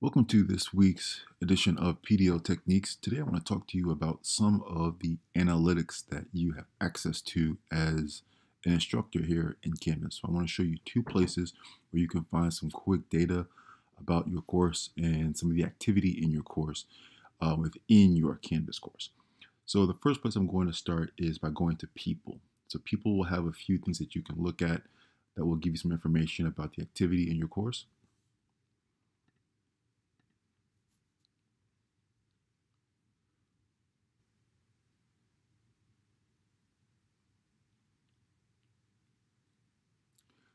Welcome to this week's edition of PDL Techniques. Today I want to talk to you about some of the analytics that you have access to as an instructor here in Canvas. So I want to show you two places where you can find some quick data about your course and some of the activity in your course within your Canvas course. So the first place I'm going to start is by going to People. So People will have a few things that you can look at that will give you some information about the activity in your course.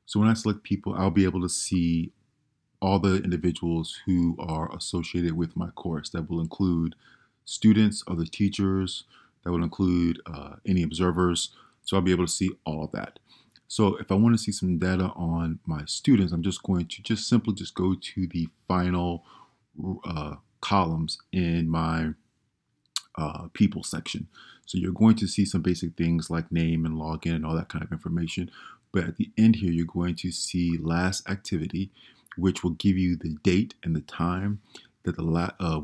So when I select People, I'll be able to see all the individuals who are associated with my course. That will include students, other teachers, that will include any observers. So I'll be able to see all of that. So if I want to see some data on my students, I'm just going to simply go to the final columns in my People section. So you're going to see some basic things like name and login and all that kind of information. But at the end here, you're going to see last activity, which will give you the date and the time that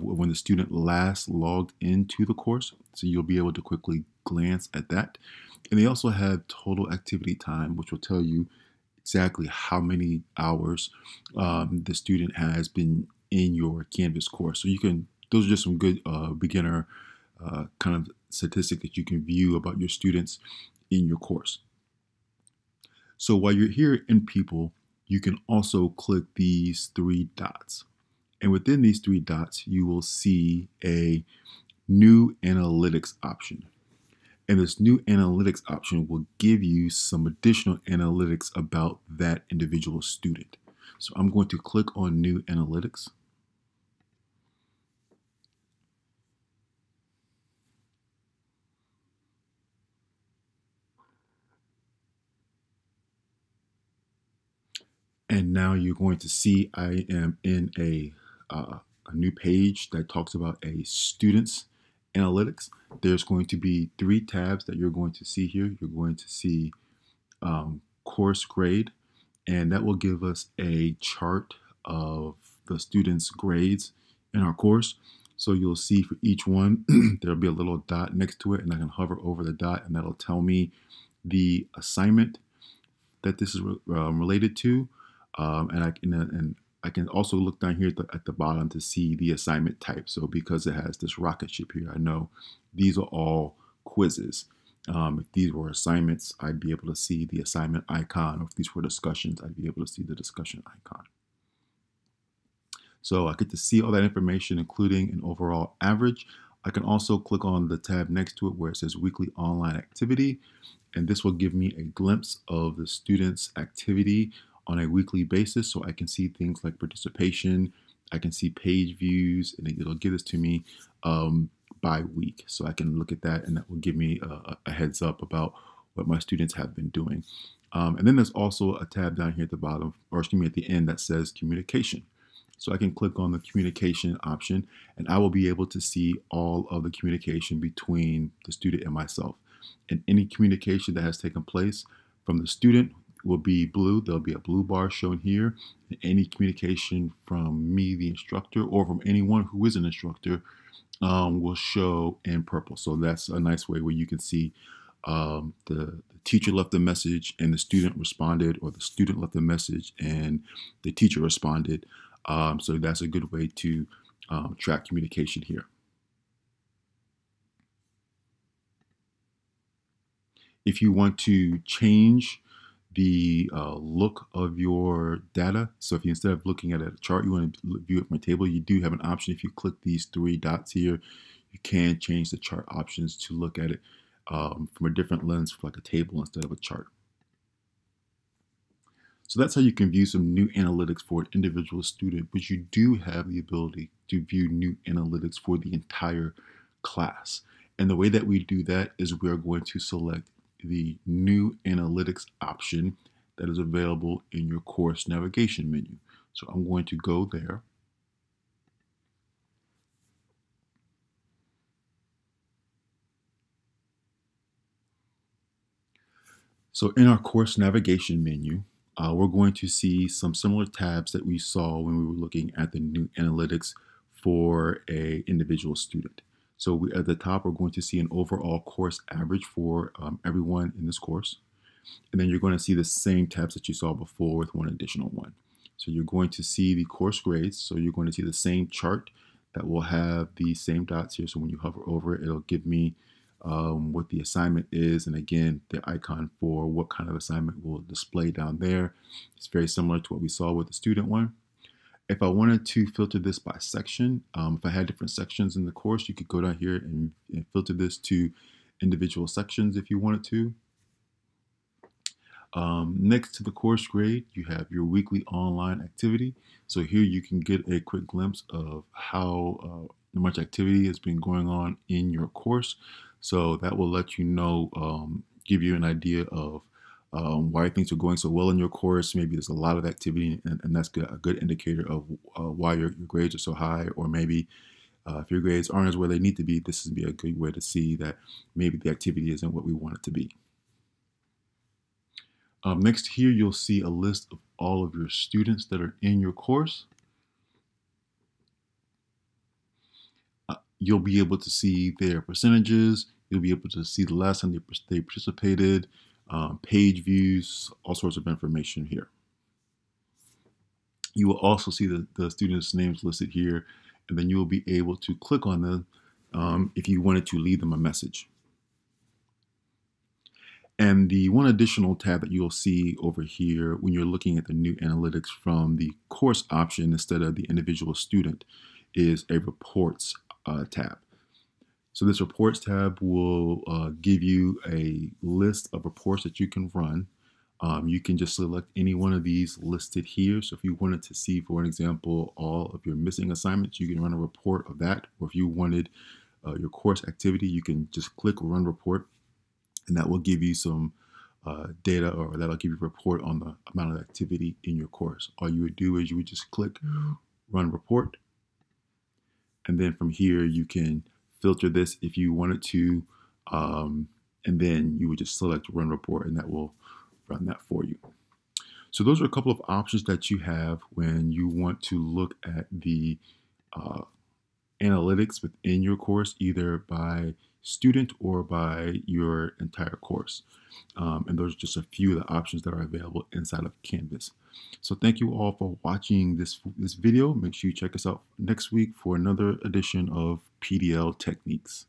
when the student last logged into the course. So you'll be able to quickly glance at that. And they also have total activity time, which will tell you exactly how many hours the student has been in your Canvas course. So those are just some good beginner kind of statistic that you can view about your students in your course. So while you're here in People, you can also click these three dots. And within these three dots, you will see a new analytics option. And this new analytics option will give you some additional analytics about that individual student. So I'm going to click on New Analytics. And now you're going to see I am in a new page that talks about a student's analytics. There's going to be three tabs that you're going to see here. You're going to see course grade, and that will give us a chart of the students' grades in our course. So you'll see for each one, there'll be a little dot next to it, and I can hover over the dot, and that'll tell me the assignment that this is related to. And I can also look down here at the bottom to see the assignment type. So because it has this rocket ship here, I know these are all quizzes. If these were assignments, I'd be able to see the assignment icon. Or if these were discussions, I'd be able to see the discussion icon. So I get to see all that information, including an overall average. I can also click on the tab next to it where it says Weekly Online Activity. And this will give me a glimpse of the students' activity on a weekly basis. So I can see things like participation, I can see page views, and it'll give this to me by week. So I can look at that, and that will give me a heads up about what my students have been doing. And then there's also a tab down here at the bottom, or excuse me, at the end, that says Communication. So I can click on the communication option, and I will be able to see all of the communication between the student and myself. And any communication that has taken place from the student will be blue. There'll be a blue bar shown here. And any communication from me, the instructor, or from anyone who is an instructor will show in purple. So that's a nice way where you can see the teacher left a message and the student responded, or the student left a message and the teacher responded. So that's a good way to track communication here. If you want to change the look of your data, so if you, instead of looking at a chart, you want to view it from a table, you do have an option. If you click these three dots here, you can change the chart options to look at it from a different lens, like a table instead of a chart. So that's how you can view some new analytics for an individual student, but you do have the ability to view new analytics for the entire class. And the way that we do that is we are going to select the new analytics option that is available in your course navigation menu. So I'm going to go there. So in our course navigation menu, we're going to see some similar tabs that we saw when we were looking at the new analytics for a individual student. So at the top, we're going to see an overall course average for everyone in this course. And then you're going to see the same tabs that you saw before with one additional one. So you're going to see the course grades. So you're going to see the same chart that will have the same dots here. So when you hover over it, it'll give me what the assignment is. And again, the icon for what kind of assignment will display down there. It's very similar to what we saw with the student one. If I wanted to filter this by section, if I had different sections in the course, you could go down here and filter this to individual sections if you wanted to. Next to the course grade, you have your weekly online activity. So here you can get a quick glimpse of how much activity has been going on in your course. So that will let you know, give you an idea of why things are going so well in your course. Maybe there's a lot of activity, and that's a good indicator of why your grades are so high. Or maybe if your grades aren't as where they need to be, this would be a good way to see that maybe the activity isn't what we want it to be. Next here, you'll see a list of all of your students that are in your course. You'll be able to see their percentages. You'll be able to see the last time they participated, page views, all sorts of information here. You will also see the students' names listed here, and then you will be able to click on them if you wanted to leave them a message. And the one additional tab that you'll see over here when you're looking at the new analytics from the course option instead of the individual student is a reports tab. So this reports tab will give you a list of reports that you can run. You can just select any one of these listed here. So if you wanted to see, for an example, all of your missing assignments, you can run a report of that. Or if you wanted your course activity, you can just click run report. And that will give you some data, or that'll give you a report on the amount of activity in your course. All you would do is you would just click run report. And then from here, you can filter this if you wanted to. And then you would just select run report, and that will run that for you. So those are a couple of options that you have when you want to look at the analytics within your course, either by student or by your entire course. And those are just a few of the options that are available inside of Canvas. So thank you all for watching this video. Make sure you check us out next week for another edition of PDL Techniques.